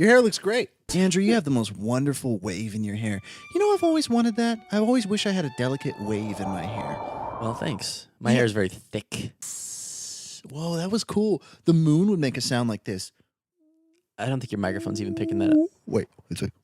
Your hair looks great. Andrew, you have the most wonderful wave in your hair. You know, I've always wanted that. I always wish I had a delicate wave in my hair. Well, thanks. My hair is very thick. Whoa, that was cool. The moon would make a sound like this. I don't think your microphone's even picking that up. Wait, it's like...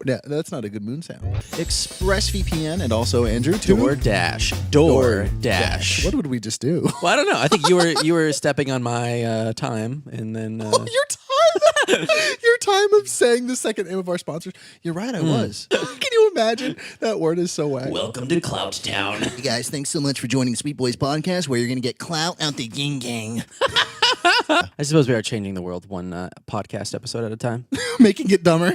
Yeah, that's not a good moon sound. ExpressVPN and also Andrew too. DoorDash. What would we just do? Well, I don't know. I think you were stepping on my time, and then Your time, your time of saying the second name of our sponsors. You're right, I was. Can you imagine? That word is so wacky. Welcome to Clout Town. Hey guys, thanks so much for joining Sweet Boys Podcast, where you're gonna get clout out the yin gang. I suppose we are changing the world one podcast episode at a time. Making it dumber.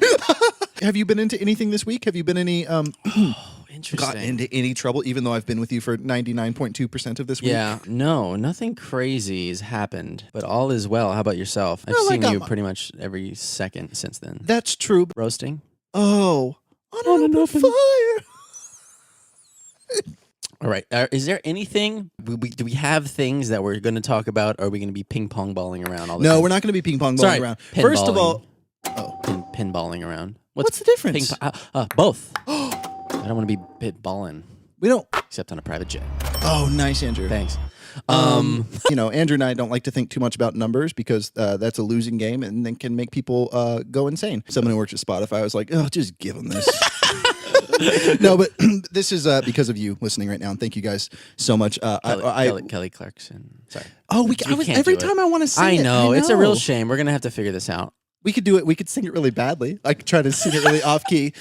Have you been into anything this week? Have you been any Interesting. got into any trouble, even though I've been with you for 99.2% of this week? Yeah, no, nothing crazy has happened, but all is well. How about yourself? I've Well, I seen got you my- pretty much every second since then. That's true. Roasting? Oh, on an open fire. All right. Is there anything? Do we have things that we're going to talk about? Or are we going to be ping pong balling around all the time? No, we're not going to be ping pong balling around. First of all, pinballing around. What's the difference? Both. I don't want to be bit balling. We don't. Except on a private jet. Oh, nice, Andrew. Thanks. You know, Andrew and I don't like to think too much about numbers because that's a losing game and then can make people go insane. Someone who works at Spotify was like, oh, just give them this. No, but this is because of you listening right now, and thank you guys so much. Kelly Clarkson. Sorry. Oh, every time I want to sing I know. It's a real shame. We're gonna have to figure this out. We could do it. We could sing it really badly. I could try to sing it really off key.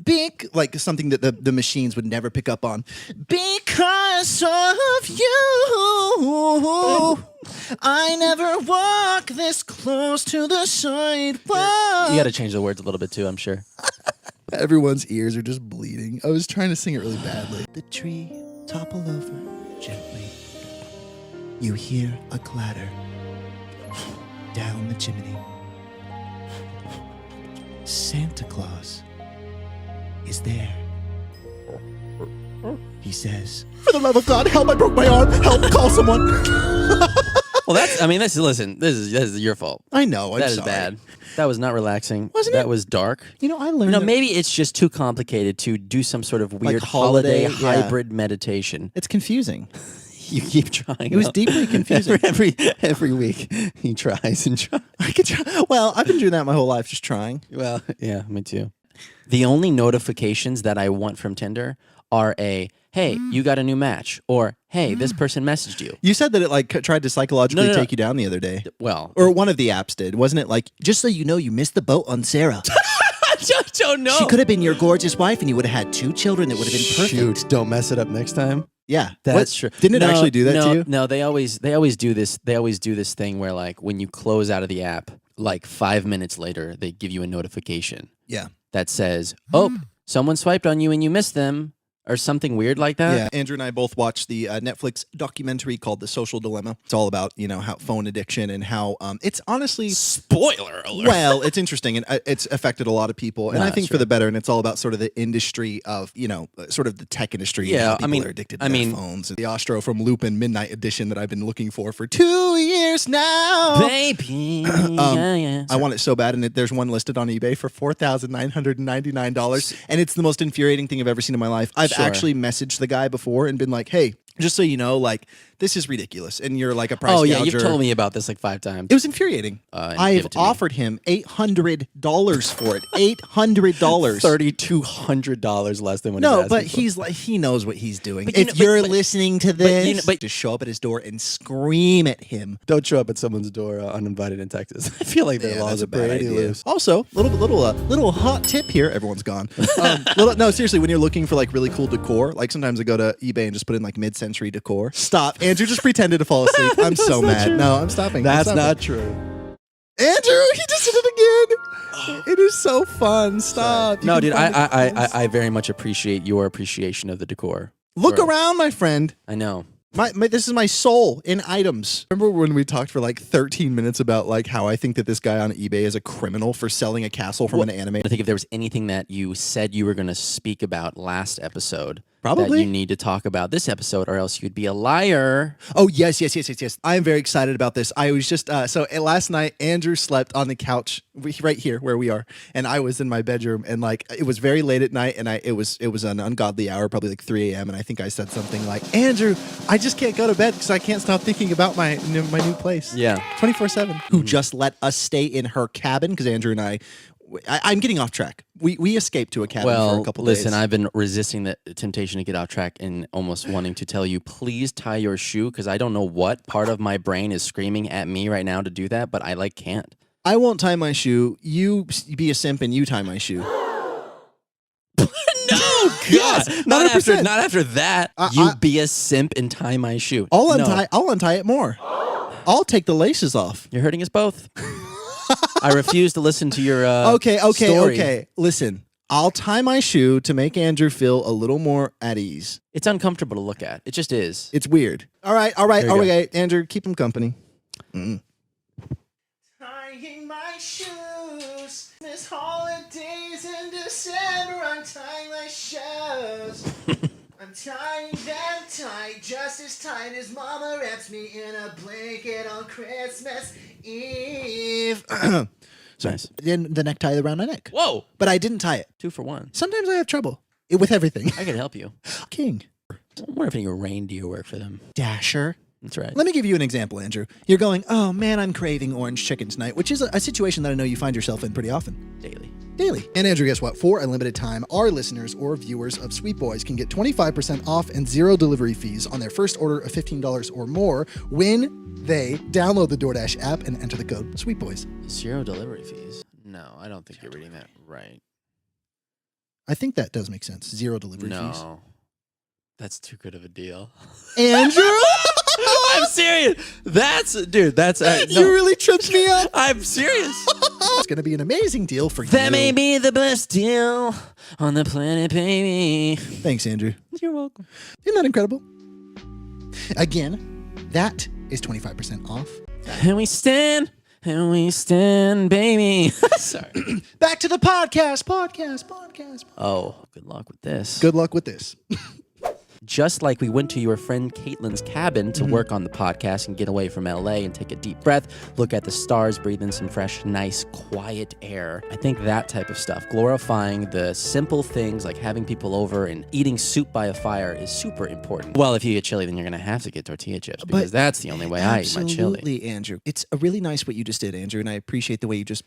Big, like something that the machines would never pick up on. Because of you, I never walk this close to the sidewalk. You got to change the words a little bit too, I'm sure. Everyone's ears are just bleeding. I was trying to sing it really badly. The tree topple over gently. You hear a clatter down the chimney. Santa Claus is there. He says, "For the love of God, help! I broke my arm. Help! Call someone." Well, listen. This is your fault. I know. That is bad. That was not relaxing. Wasn't it? That was dark. You know, I learned. Maybe it's just too complicated to do some sort of weird holiday hybrid meditation. It's confusing. You keep trying. It was deeply confusing. Every week he tries and tries. I could try. Well, I've been doing that my whole life, just trying. Well, yeah, me too. The only notifications that I want from Tinder are hey, you got a new match, or hey, this person messaged you. You said that it tried to psychologically take you down the other day. Well, or one of the apps did, wasn't it? Like, just so you know, you missed the boat on Sarah. I don't know. She could have been your gorgeous wife, and you would have had 2 children that would have been perfect. Shoot, don't mess it up next time. Yeah, that's true. Didn't it actually do that to you? No, they always do this. They always do this thing where, like, when you close out of the app, like 5 minutes later, they give you a notification. Yeah, that says, "Oh, someone swiped on you and you missed them." Or something weird like that. Yeah, Andrew and I both watched the Netflix documentary called The Social Dilemma. It's all about, how phone addiction and how it's honestly... Spoiler alert. Well, it's interesting, and it's affected a lot of people, and I think for the better, and it's all about sort of the industry of, sort of the tech industry. Yeah, people are addicted to their phones. And the Ostro from Lupin Midnight Edition that I've been looking for 2 years now. Baby. Yeah. I want it so bad, and there's one listed on eBay for $4,999, and it's the most infuriating thing I've ever seen in my life. I've actually messaged the guy before and been like, hey, just so you know, like, this is ridiculous. And you're like a price gouger. Yeah, you've told me about this like 5 times. It was infuriating. I've offered him $800 for it. $800. $3,200 less than what No, but he's like, he knows what he's doing. If you're listening to this, just show up at his door and scream at him. Don't show up at someone's door uninvited in Texas. I feel like their laws are pretty loose. Also, little hot tip here. Everyone's gone. No, seriously, when you're looking for like really cool decor, like sometimes I go to eBay and just put in like mid-century decor. Stop. Andrew just pretended to fall asleep. I'm so mad. True. No, I'm stopping. That's not true. Andrew, he just did it again. It is so fun. Stop. No, dude, I very much appreciate your appreciation of the decor. Look around, my friend. I know. This is my soul in items. Remember when we talked for like 13 minutes about like how I think that this guy on eBay is a criminal for selling a castle from an anime? I think if there was anything that you said you were going to speak about last episode Probably. that you need to talk about this episode, or else you'd be a liar. Oh, yes. I am very excited about this. I was just, last night, Andrew slept on the couch right here where we are. And I was in my bedroom, and like, it was very late at night, and it was an ungodly hour, probably like 3 a.m. And I think I said something like, Andrew, I just can't go to bed because I can't stop thinking about my new place. Yeah. 24/7. Who just let us stay in her cabin because Andrew and I'm getting off track. We escaped to a cabin for a couple days. Listen, I've been resisting the temptation to get off track and almost wanting to tell you, please tie your shoe, because I don't know what part of my brain is screaming at me right now to do that, but I can't. I won't tie my shoe. You be a simp and you tie my shoe. No, Yes, God, not 100%. after that. You be a simp and tie my shoe. I'll untie it more. I'll take the laces off. You're hurting us both. I refuse to listen to your Okay. Listen, I'll tie my shoe to make Andrew feel a little more at ease. It's uncomfortable to look at. It just is. It's weird. All right. Okay, Andrew, keep him company. Tying my shoes. This holidays in December, I'm tying my shoes. I'm tying them tight, just as tight as Mama wraps me in a blanket on Christmas Eve. So Nice. Then the necktie around my neck. Whoa! But I didn't tie it. 2 for 1. Sometimes I have trouble with everything. I could help you. King. I wonder if any reindeer work for them. Dasher. That's right. Let me give you an example, Andrew. You're going, oh man, I'm craving orange chicken tonight, which is a situation that I know you find yourself in pretty often. Daily. And Andrew, guess what? For a limited time, our listeners or viewers of Sweet Boys can get 25% off and 0 delivery fees on their first order of $15 or more when they download the DoorDash app and enter the code Sweet Boys. 0 delivery fees? No, I don't think you're reading that right. I think that does make sense. 0 delivery fees. No. That's too good of a deal. Andrew? I'm serious. That's You really tripped me up. I'm serious. It's going to be an amazing deal for you. That may be the best deal on the planet, baby. Thanks, Andrew. You're welcome. Isn't that incredible? Again, that is 25% off. And we stand, baby. Sorry. Back to the podcast. Oh, good luck with this. Good luck with this. Just like we went to your friend Caitlin's cabin to work on the podcast and get away from LA and take a deep breath, look at the stars, breathe in some fresh, nice, quiet air. I think that type of stuff, glorifying the simple things like having people over and eating soup by a fire, is super important. Well, if you get chili, then you're going to have to get tortilla chips, because that's the only way I eat my chili. Absolutely, Andrew. It's a really nice what you just did, Andrew, and I appreciate the way you just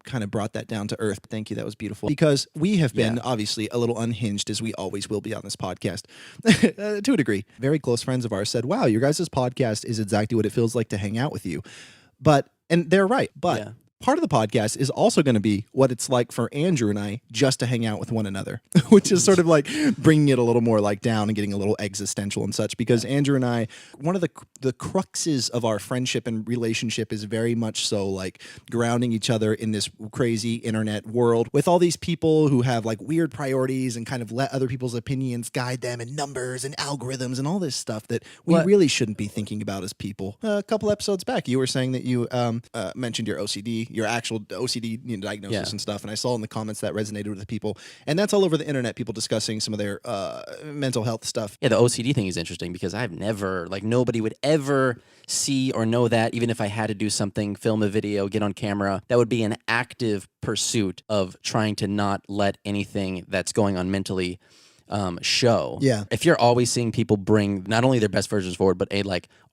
kind of brought that down to earth. Thank you. That was beautiful. Because we have been obviously a little unhinged, as we always will be on this podcast to a degree. Very close friends of ours said, wow, your guys' podcast is exactly what it feels like to hang out with you. And they're right. But part of the podcast is also going to be what it's like for Andrew and I just to hang out with one another, which is sort of like bringing it a little more like down and getting a little existential and such, because Andrew and I, one of the cruxes of our friendship and relationship is very much so like grounding each other in this crazy internet world with all these people who have like weird priorities and kind of let other people's opinions guide them, and numbers and algorithms and all this stuff that we really shouldn't be thinking about as people. A couple episodes back, you were saying that you mentioned your OCD, your actual OCD diagnosis and stuff. And I saw in the comments that resonated with the people. And that's all over the internet, people discussing some of their mental health stuff. Yeah, the OCD thing is interesting because I've never, nobody would ever see or know that, even if I had to do something, film a video, get on camera. That would be an active pursuit of trying to not let anything that's going on mentally show. Yeah. If you're always seeing people bring not only their best versions forward, but a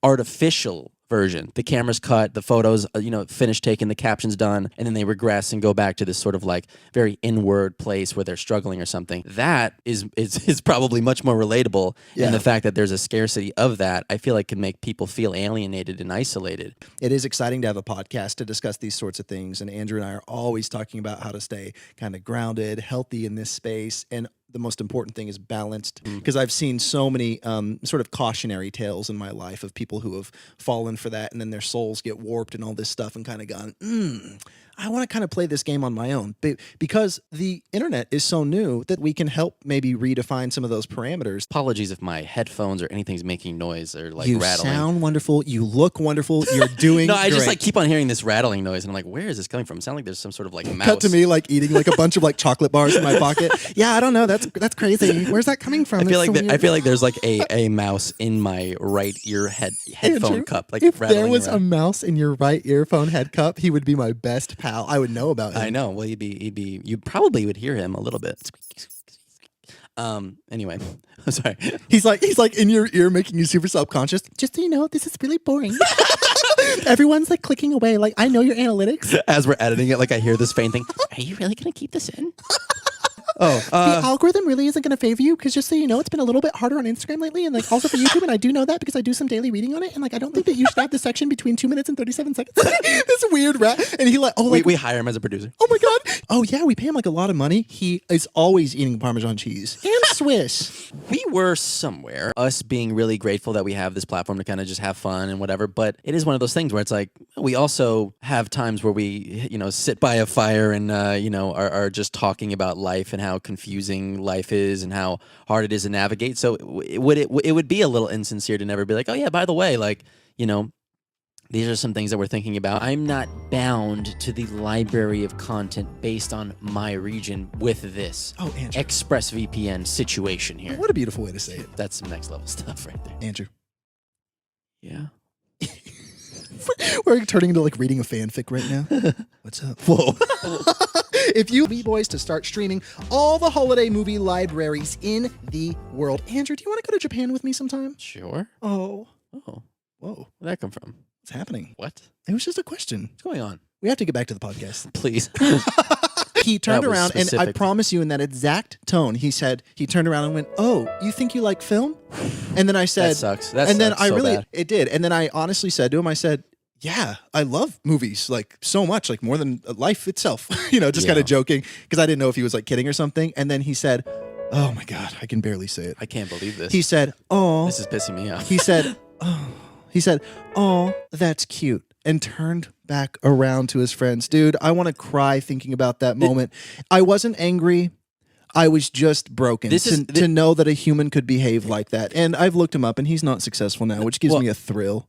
artificial version. The camera's cut, the photos, finished taken, the caption's done, and then they regress and go back to this sort of very inward place where they're struggling or something. That is probably much more relatable. Yeah. And the fact that there's a scarcity of that, I feel like can make people feel alienated and isolated. It is exciting to have a podcast to discuss these sorts of things. And Andrew and I are always talking about how to stay kind of grounded, healthy in this space. And the most important thing is balanced, because I've seen so many sort of cautionary tales in my life of people who have fallen for that, and then their souls get warped and all this stuff and kind of gone, I want to kind of play this game on my own because the internet is so new that we can help maybe redefine some of those parameters. Apologies if my headphones or anything's making noise or like You rattling. sound wonderful. You look wonderful. You're doing No, I just great. like keep on hearing this rattling noise, and I'm like, where is this coming from? It sounds like there's some sort of like mouse. Cut to me like eating like a bunch of like chocolate bars in my pocket. Yeah, I don't know. That's crazy. Where's that coming from? I feel like I I feel like there's like a mouse in my right ear headphone Andrew, cup, like if rattling there was around. a mouse in your right earphone head cup, he would be my best pal. I would know about him. I know. Well, you probably would hear him a little bit. Anyway, I'm sorry. He's like in your ear, making you super self-conscious. Just so you know, this is really boring. Everyone's like clicking away. Like, I know your analytics. As we're editing it, like I hear this faint thing. Are you really gonna keep this in? The algorithm really isn't going to favor you because just so you know, it's been a little bit harder on Instagram lately and like also for YouTube. And I do know that because I do some daily reading on it. And like, I don't think that you should have the section between 2 minutes and 37 seconds. This weird rat. And he like, oh, like, we hire him as a producer. oh my God. Oh yeah. We pay him like a lot of money. He is always eating Parmesan cheese and Swiss. We were somewhere, us being really grateful that we have this platform to kind of just have fun and whatever. But it is one of those things where it's like, we also have times where we, sit by a fire and, are just talking about life and how confusing life is and how hard it is to navigate. So it would be a little insincere to never be like, oh yeah, by the way, like, these are some things that we're thinking about. I'm not bound to the library of content based on my region with this Andrew. ExpressVPN situation here. What a beautiful way to say it. That's some next level stuff right there. Andrew. Yeah. We're turning into like reading a fanfic right now. What's up? Whoa. If you B-Boys to start streaming all the holiday movie libraries in the world. Andrew, do you want to go to Japan with me sometime? Sure. Oh. Oh. Whoa. Where'd that come from? What's happening? What? It was just a question. What's going on? We have to get back to the podcast. Please. He turned That was around and I specific. promise you in that exact tone, he turned around and went, "Oh, you think you like film?" And then I said, That sucks. That and then sucks I so really, bad. it did. And then I honestly said to him, I said, yeah, I love movies like so much, like more than life itself, just kind of joking because I didn't know if he was like kidding or something. And then he said, oh my God, I can barely say it. I can't believe this. He said, oh, This is pissing me off. he said, oh, that's cute. And turned back around to his friends. Dude, I want to cry thinking about that moment. I wasn't angry. I was just broken to know that a human could behave like that. And I've looked him up and he's not successful now, which gives me a thrill.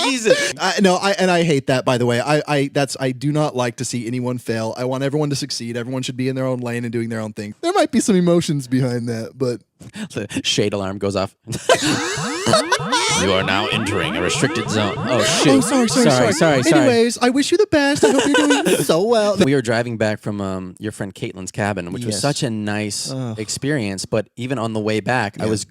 Jesus. I hate that, by the way. I do not like to see anyone fail. I want everyone to succeed. Everyone should be in their own lane and doing their own thing. There might be some emotions behind that, but The shade alarm goes off. You are now entering a restricted zone. Oh, shit. oh, sorry. Anyways, I wish you the best. I hope you're doing so well. We were driving back from your friend Caitlin's cabin, which was Yes. such a nice experience. But even on the way back, I was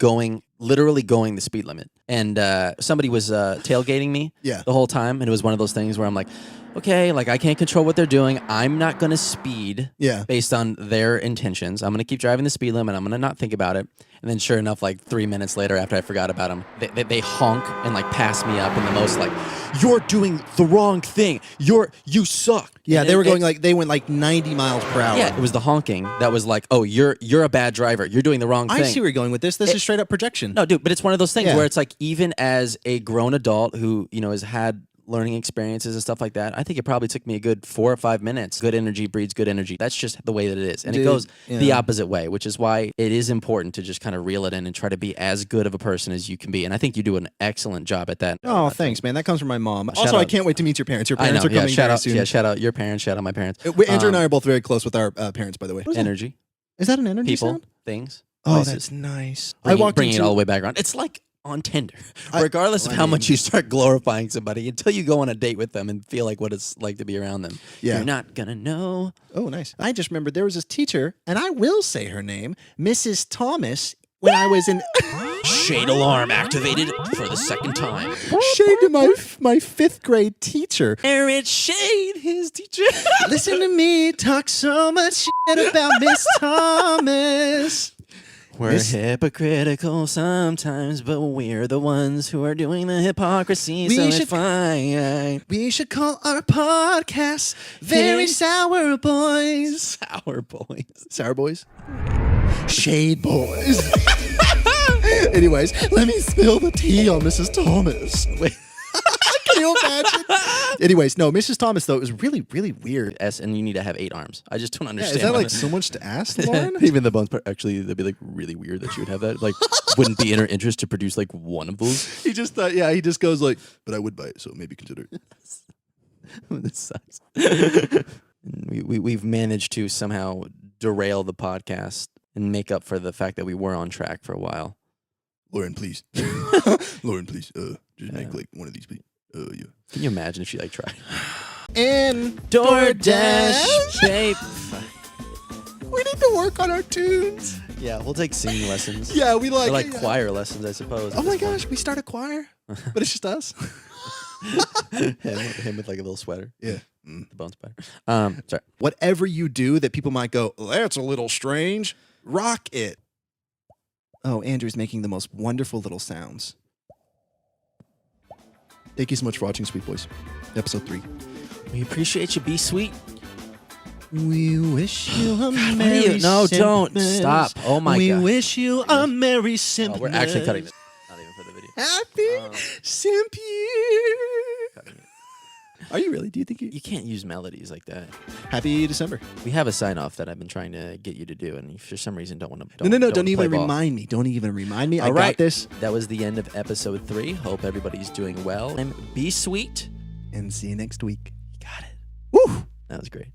literally going the speed limit. And somebody was tailgating me the whole time. And it was one of those things where I'm like, okay, like I can't control what they're doing. I'm not going to speed based on their intentions. I'm going to keep driving the speed limit. I'm going to not think about it. And then sure enough, like 3 minutes later after I forgot about them, they honk and like pass me up in the most like, you're doing the wrong thing. You suck. Yeah, And they were going like, they went like 90 miles per hour. Yeah, it was the honking that was like, oh, you're a bad driver. You're doing the wrong thing. I see where you're going with this. This is straight up projection. No, dude, but it's one of those things Yeah. where it's like, even as a grown adult who, has had learning experiences and stuff like that, I think it probably took me a good 4 or 5 minutes. Good energy breeds good energy. That's just the way that it is. And it goes the opposite way, which is why it is important to just kind of reel it in and try to be as good of a person as you can be. And I think you do an excellent job at that. Oh, thanks, man. That comes from my mom. Shout Also, I out. can't wait to meet your parents. Your I parents know. are coming Shout very out. soon. Yeah, shout out your parents. Shout out my parents. Andrew and I are both very close with our parents, by the way. What is that? Energy, Is that an energy people, sound? things. Oh, places. that's nice. Bringing it all the way back around. It's like on Tinder. Regardless of how much you start glorifying somebody, until you go on a date with them and feel like what it's like to be around them, you're not gonna know. Oh, nice. I just remembered there was this teacher, and I will say her name, Mrs. Thomas, when I was in Shade alarm activated for the second time. shade to my 5th grade teacher. Aaron Shade, his teacher. Listen to me talk so much shit about Miss Thomas. We're hypocritical sometimes, but we're the ones who are doing the hypocrisy, so it's fine. We should call our podcast Very Sour Boys. Sour boys. Sour Boys? Shade Boys. Anyways, let me spill the tea on Mrs. Thomas. Wait. Can you imagine? Anyways, no, Mrs. Thomas though, it was really, really weird. And you need to have 8 arms. I just don't Yeah, understand. is that why like so much to ask, Lauren? Even the bones part. Actually, that'd be like really weird that you would have that. Like, wouldn't be in her interest to produce like one of those. He just thought, yeah, he just goes like, but I would buy it, so maybe consider it. This sucks. We've managed to somehow derail the podcast and make up for the fact that we were on track for a while. Lauren, please. Lauren, please. Just make like one of these, please. Yeah. Can you imagine if she like tried? And DoorDash, babe. We need to work on our tunes. Yeah, we'll take singing lessons. Yeah, we Or like choir lessons, I suppose. Oh my gosh, we start a choir, but it's just us. him with like a little sweater. Yeah. The bone spider. Sorry. Whatever you do that people might go, that's a little strange, rock it. Oh, Andrew's making the most wonderful little sounds. Thank you so much for watching, Sweet Boys. Episode 3. We appreciate you. Be sweet. We wish you a merry No, don't. Christmas. Stop. Oh my we God. We wish you a merry Christmas. Oh, we're actually cutting this. Not even for the video. Happy Saint Pierre. Are you really? Do you think You can't use melodies like that. Happy December? We have a sign off that I've been trying to get you to do, and you for some reason don't want to. No. Don't even play ball. remind me. Don't even remind me. All I right. got this. That was the end of episode 3. Hope everybody's doing well. And be sweet. And see you next week. You got it. Woo! That was great.